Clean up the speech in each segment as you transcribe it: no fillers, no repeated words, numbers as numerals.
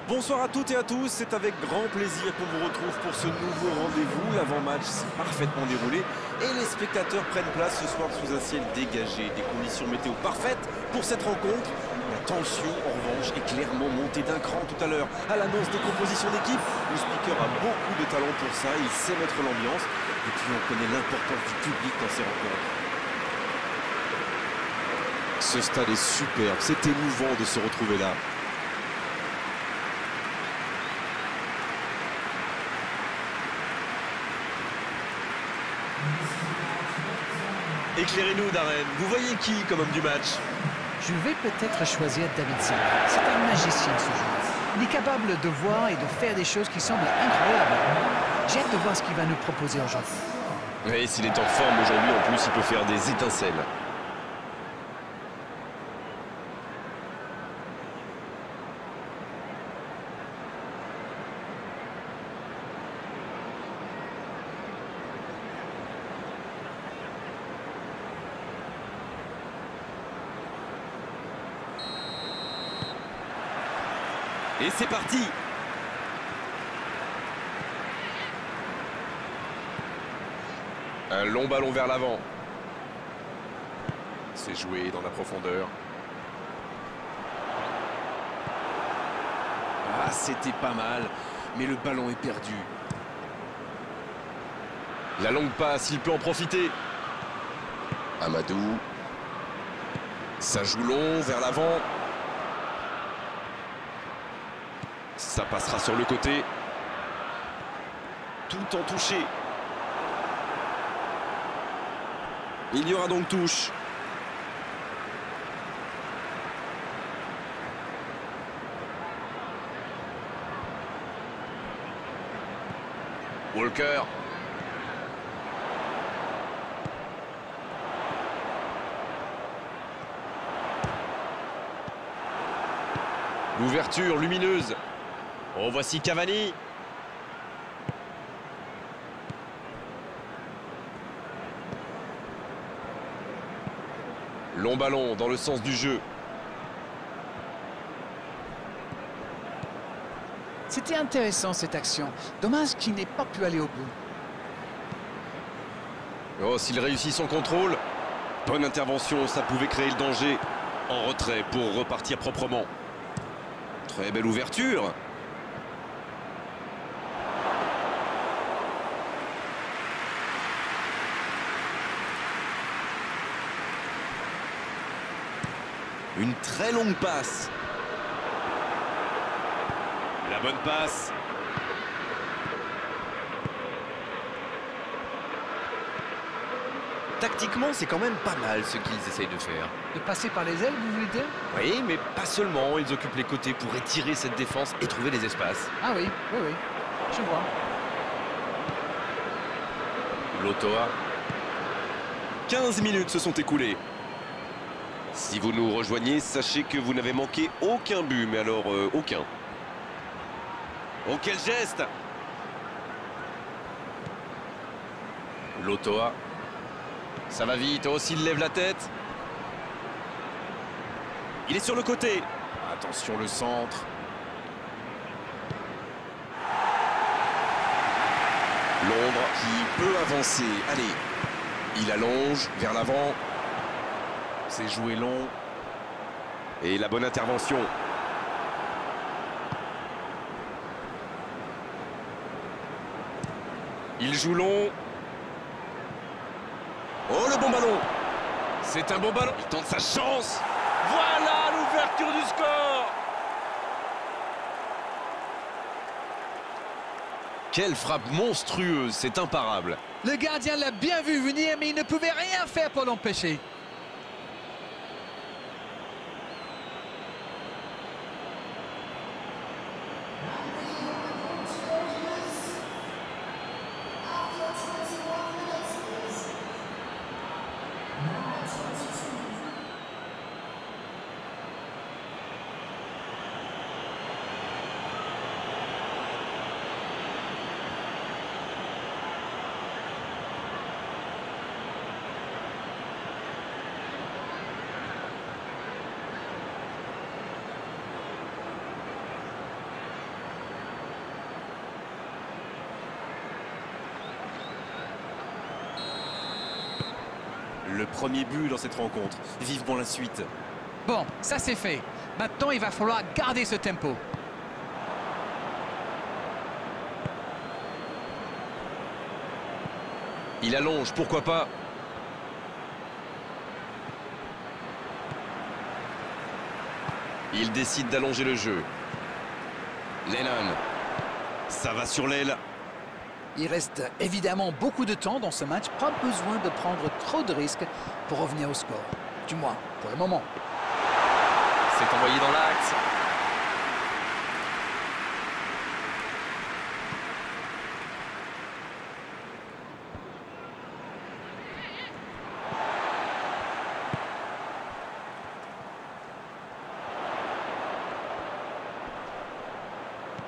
Bonsoir à toutes et à tous, c'est avec grand plaisir qu'on vous retrouve pour ce nouveau rendez-vous. L'avant-match s'est parfaitement déroulé et les spectateurs prennent place ce soir sous un ciel dégagé. Des conditions météo parfaites pour cette rencontre. La tension, en revanche, est clairement montée d'un cran tout à l'heure. À l'annonce des compositions d'équipe, le speaker a beaucoup de talent pour ça, il sait mettre l'ambiance. Et puis on connaît l'importance du public dans ces rencontres. Ce stade est superbe, c'est émouvant de se retrouver là. Éclairez-nous, Darren. Vous voyez qui comme homme du match? Je vais peut-être choisir David Silva. C'est un magicien, ce joueur. Il est capable de voir et de faire des choses qui semblent incroyables. J'ai hâte de voir ce qu'il va nous proposer aujourd'hui. Et s'il est en forme aujourd'hui, en plus, il peut faire des étincelles. Et c'est parti! Un long ballon vers l'avant. C'est joué dans la profondeur. Ah, c'était pas mal, mais le ballon est perdu. La longue passe, il peut en profiter. Amadou. Ça joue long vers l'avant. Ça passera sur le côté. Tout en touché. Il y aura donc touche. Walker. L'ouverture lumineuse. Oh, voici Cavani. Long ballon dans le sens du jeu. C'était intéressant cette action. Dommage qu'il n'ait pas pu aller au bout. Oh, s'il réussit son contrôle. Bonne intervention, ça pouvait créer le danger. En retrait pour repartir proprement. Très belle ouverture. Une très longue passe. La bonne passe. Tactiquement, c'est quand même pas mal ce qu'ils essayent de faire. De passer par les ailes, vous voulez dire? Oui, mais pas seulement. Ils occupent les côtés pour étirer cette défense et trouver les espaces. Ah oui, oui, oui. Je vois. Lotoa. 15 minutes se sont écoulées. Si vous nous rejoignez, sachez que vous n'avez manqué aucun but, mais alors aucun. Oh, quel geste! Lotoa. Ça va vite, oh, s'il lève la tête. Il est sur le côté. Attention, le centre. L'ombre. Qui peut avancer. Allez. Il allonge vers l'avant. C'est joué long. Et la bonne intervention. Il joue long. Oh, le bon ballon! C'est un bon ballon. Il tente sa chance. Voilà l'ouverture du score. Quelle frappe monstrueuse, c'est imparable. Le gardien l'a bien vu venir, mais il ne pouvait rien faire pour l'empêcher. Le premier but dans cette rencontre. Vivement la suite. Bon, ça c'est fait. Maintenant, il va falloir garder ce tempo. Il allonge, pourquoi pas. Il décide d'allonger le jeu. Lennon. Ça va sur l'aile. Il reste évidemment beaucoup de temps dans ce match. Pas besoin de prendre trop de risques pour revenir au score. Du moins, pour le moment. C'est envoyé dans l'axe.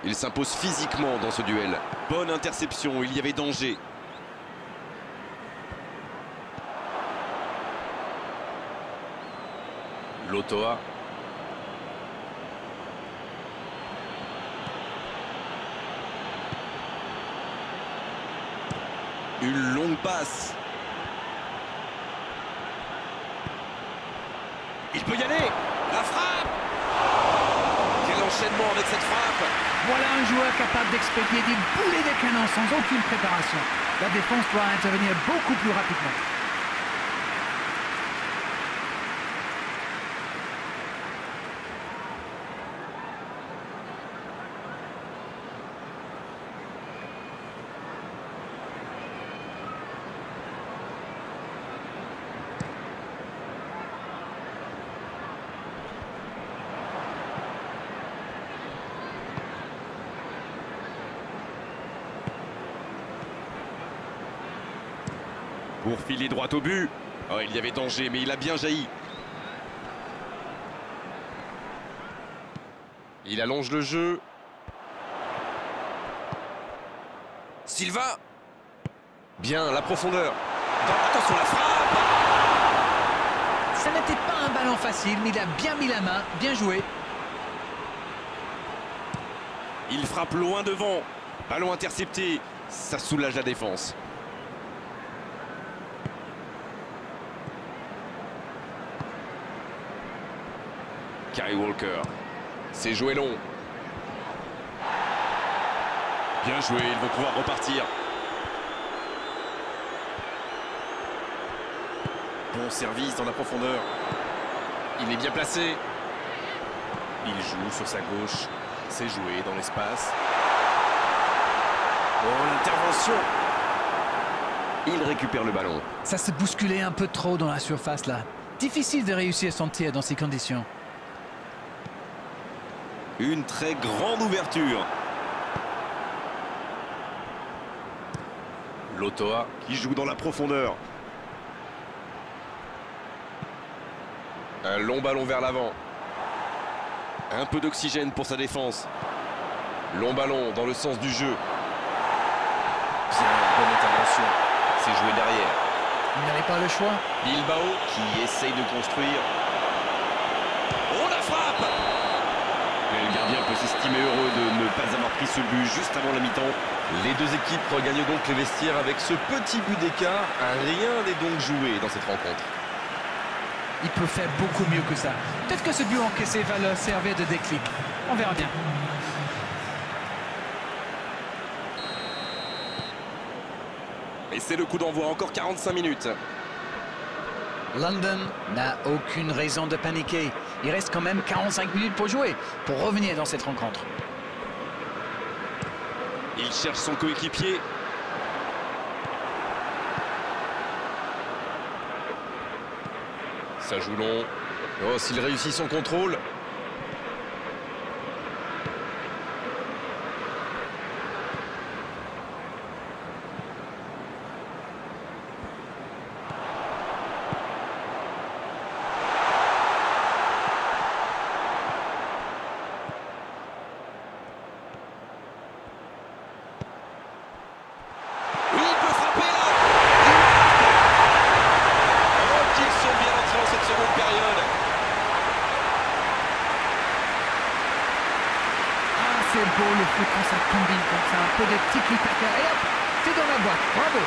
Il s'impose physiquement dans ce duel. Bonne interception, il y avait danger. Lotoa. Une longue passe. Il peut y aller. La frappe. Quel enchaînement avec cette frappe. Voilà un joueur capable d'expédier des boulets de canon sans aucune préparation. La défense doit intervenir beaucoup plus rapidement. Pour filer droit au but. Oh, il y avait danger, mais il a bien jailli. Il allonge le jeu. Silva. Bien, la profondeur. Attention la frappe. Ça n'était pas un ballon facile, mais il a bien mis la main, bien joué. Il frappe loin devant. Ballon intercepté. Ça soulage la défense. Kyle Walker. C'est joué long. Bien joué, ils vont pouvoir repartir. Bon service dans la profondeur. Il est bien placé. Il joue sur sa gauche. C'est joué dans l'espace. Bon, l'intervention. Il récupère le ballon. Ça s'est bousculé un peu trop dans la surface là. Difficile de réussir son tir dans ces conditions. Une très grande ouverture. Lotoa Qui joue dans la profondeur. Un long ballon vers l'avant. Un peu d'oxygène pour sa défense. Long ballon dans le sens du jeu. Bien, bonne intervention. C'est joué derrière. Il n'avait pas le choix. Bilbao qui essaye de construire. Oh la frappe. Mais le gardien peut s'estimer heureux de ne pas avoir pris ce but juste avant la mi-temps. Les deux équipes regagnent donc les vestiaires avec ce petit but d'écart. Rien n'est donc joué dans cette rencontre. Il peut faire beaucoup mieux que ça. Peut-être que ce but encaissé va leur servir de déclic. On verra bien. Et c'est le coup d'envoi, encore 45 minutes. London n'a aucune raison de paniquer. Il reste quand même 45 minutes pour jouer, pour revenir dans cette rencontre. Il cherche son coéquipier. Ça joue long. Oh, s'il réussit son contrôle. Oui, il peut frapper là. Oh, qu'ils sont bien entrés dans cette seconde période. Ah, c'est beau le foot quand ça combine comme ça. Un peu de tiki-taka. Et hop, c'est dans la boîte. Bravo.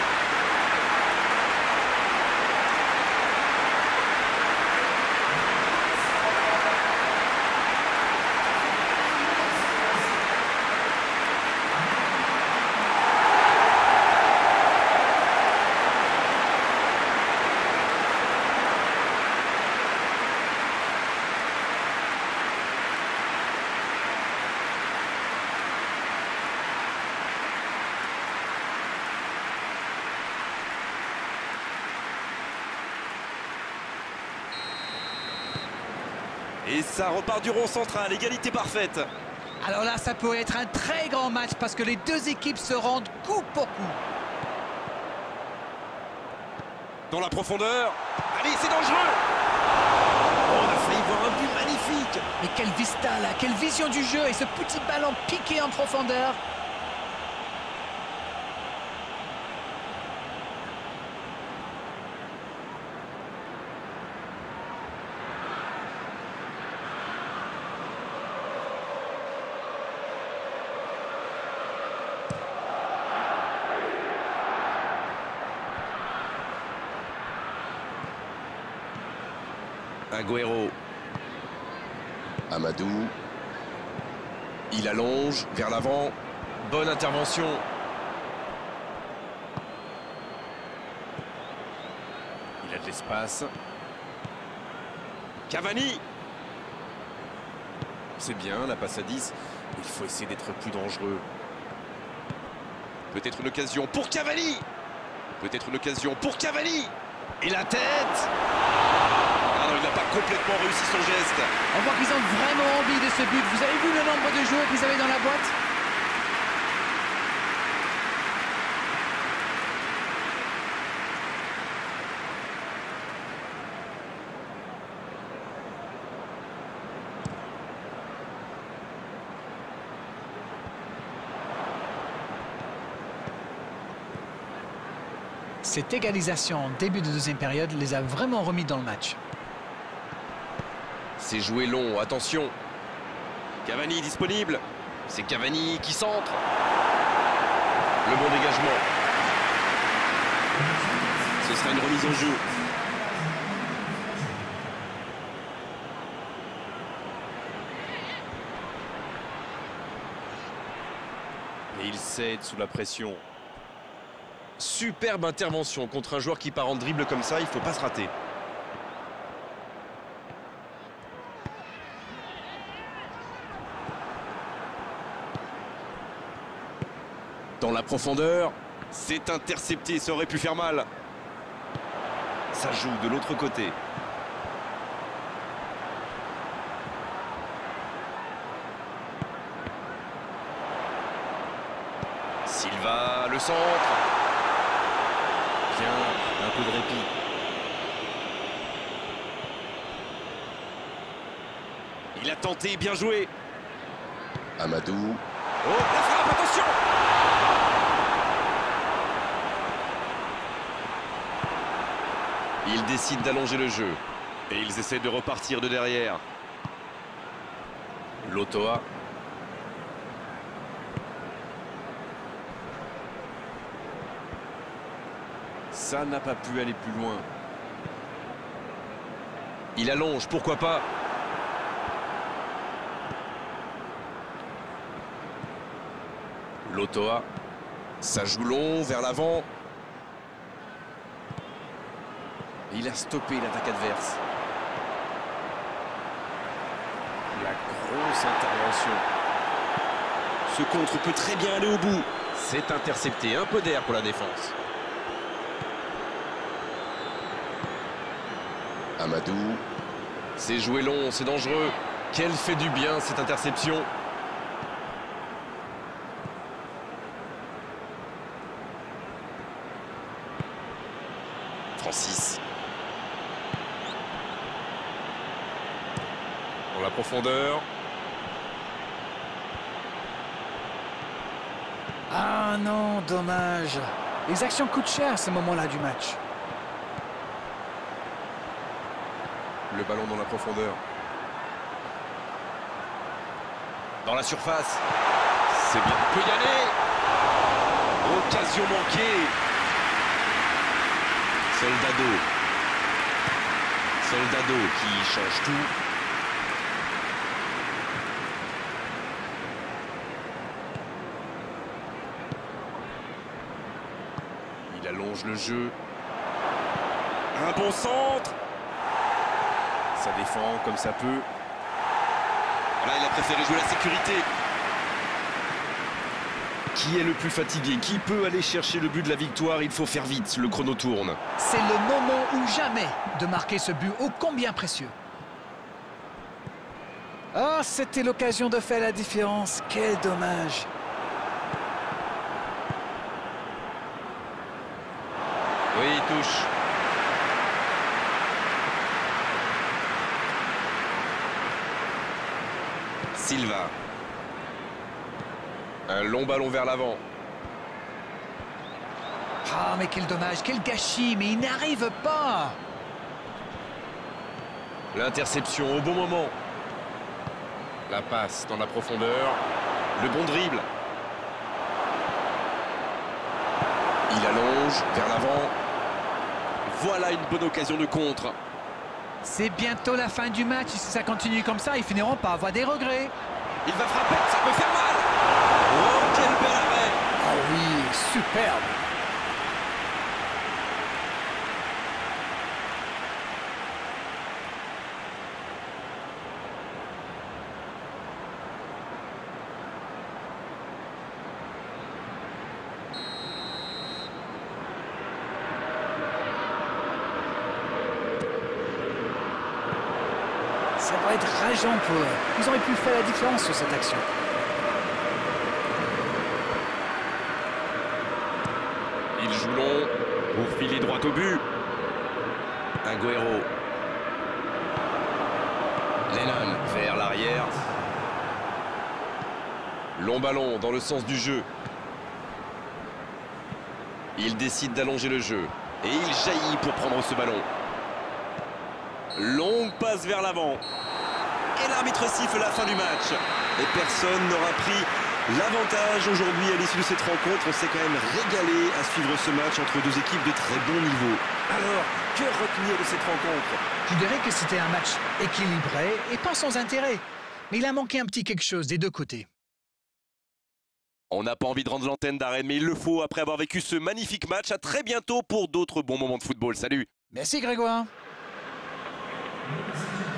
Et ça repart du rond central, égalité parfaite. Alors là, ça pourrait être un très grand match parce que les deux équipes se rendent coup pour coup. Dans la profondeur. Allez, c'est dangereux. Oh, on a failli voir un but magnifique. Mais quelle vista là, quelle vision du jeu et ce petit ballon piqué en profondeur. Agüero. Amadou. Il allonge vers l'avant. Bonne intervention. Il a de l'espace. Cavani. C'est bien, la passe à 10. Il faut essayer d'être plus dangereux. Peut-être une occasion pour Cavani. Peut-être une occasion pour Cavani. Et la tête. Ah non, il n'a pas complètement réussi son geste. On voit qu'ils ont vraiment envie de ce but. Vous avez vu le nombre de joueurs qu'ils avaient dans la boîte? Cette égalisation en début de deuxième période les a vraiment remis dans le match. C'est joué long, attention. Cavani disponible. C'est Cavani qui centre. Le bon dégagement. Ce sera une remise en jeu. Et il cède sous la pression. Superbe intervention contre un joueur qui part en dribble comme ça, il ne faut pas se rater. Dans la profondeur, c'est intercepté, ça aurait pu faire mal. Ça joue de l'autre côté. Silva, le centre. Bien, un peu de répit. Il a tenté, bien joué. Amadou. Oh, la frappe, attention! Il décide d'allonger le jeu. Et ils essaient de repartir de derrière. Lotoa. Ça n'a pas pu aller plus loin. Il allonge, pourquoi pas. Lotoa. Ça joue long vers l'avant. Il a stoppé l'attaque adverse. La grosse intervention. Ce contre peut très bien aller au bout. C'est intercepté, un peu d'air pour la défense. Amadou. C'est joué long, c'est dangereux. Quel fait du bien cette interception. Francis. Dans la profondeur. Ah non, dommage. Les actions coûtent cher à ce moment-là du match. Le ballon dans la profondeur. Dans la surface. C'est bien. Il peut y aller. Occasion manquée. Soldado. Soldado qui change tout. Il allonge le jeu. Un bon centre. Ça défend comme ça peut. Là, il a préféré jouer la sécurité. Qui est le plus fatigué? Qui peut aller chercher le but de la victoire? Il faut faire vite, le chrono tourne. C'est le moment ou jamais de marquer ce but ô combien précieux. Oh, c'était l'occasion de faire la différence. Quel dommage. Oui, il touche. Silva. Un long ballon vers l'avant. Ah, mais quel dommage, quel gâchis, mais il n'arrive pas. L'interception au bon moment. La passe dans la profondeur. Le bon dribble. Il allonge vers l'avant. Voilà une bonne occasion de contre. C'est bientôt la fin du match. Si ça continue comme ça, ils finiront par avoir des regrets. Il va frapper, ça peut faire mal. Oh, quel bel arrêt. Ah oui, superbe. Ça va être rageant pour eux. Ils auraient pu faire la différence sur cette action. Il joue long pour filer droit au but. Agüero. Lennon vers l'arrière. Long ballon dans le sens du jeu. Il décide d'allonger le jeu. Et il jaillit pour prendre ce ballon. Longue passe vers l'avant. Et l'arbitre siffle la fin du match. Et personne n'aura pris l'avantage aujourd'hui à l'issue de cette rencontre. On s'est quand même régalé à suivre ce match entre deux équipes de très bon niveau. Alors, que retenir de cette rencontre? Je dirais que c'était un match équilibré et pas sans intérêt. Mais il a manqué un petit quelque chose des deux côtés. On n'a pas envie de rendre l'antenne d'arène, mais il le faut après avoir vécu ce magnifique match. À très bientôt pour d'autres bons moments de football. Salut! Merci Grégoire. Merci.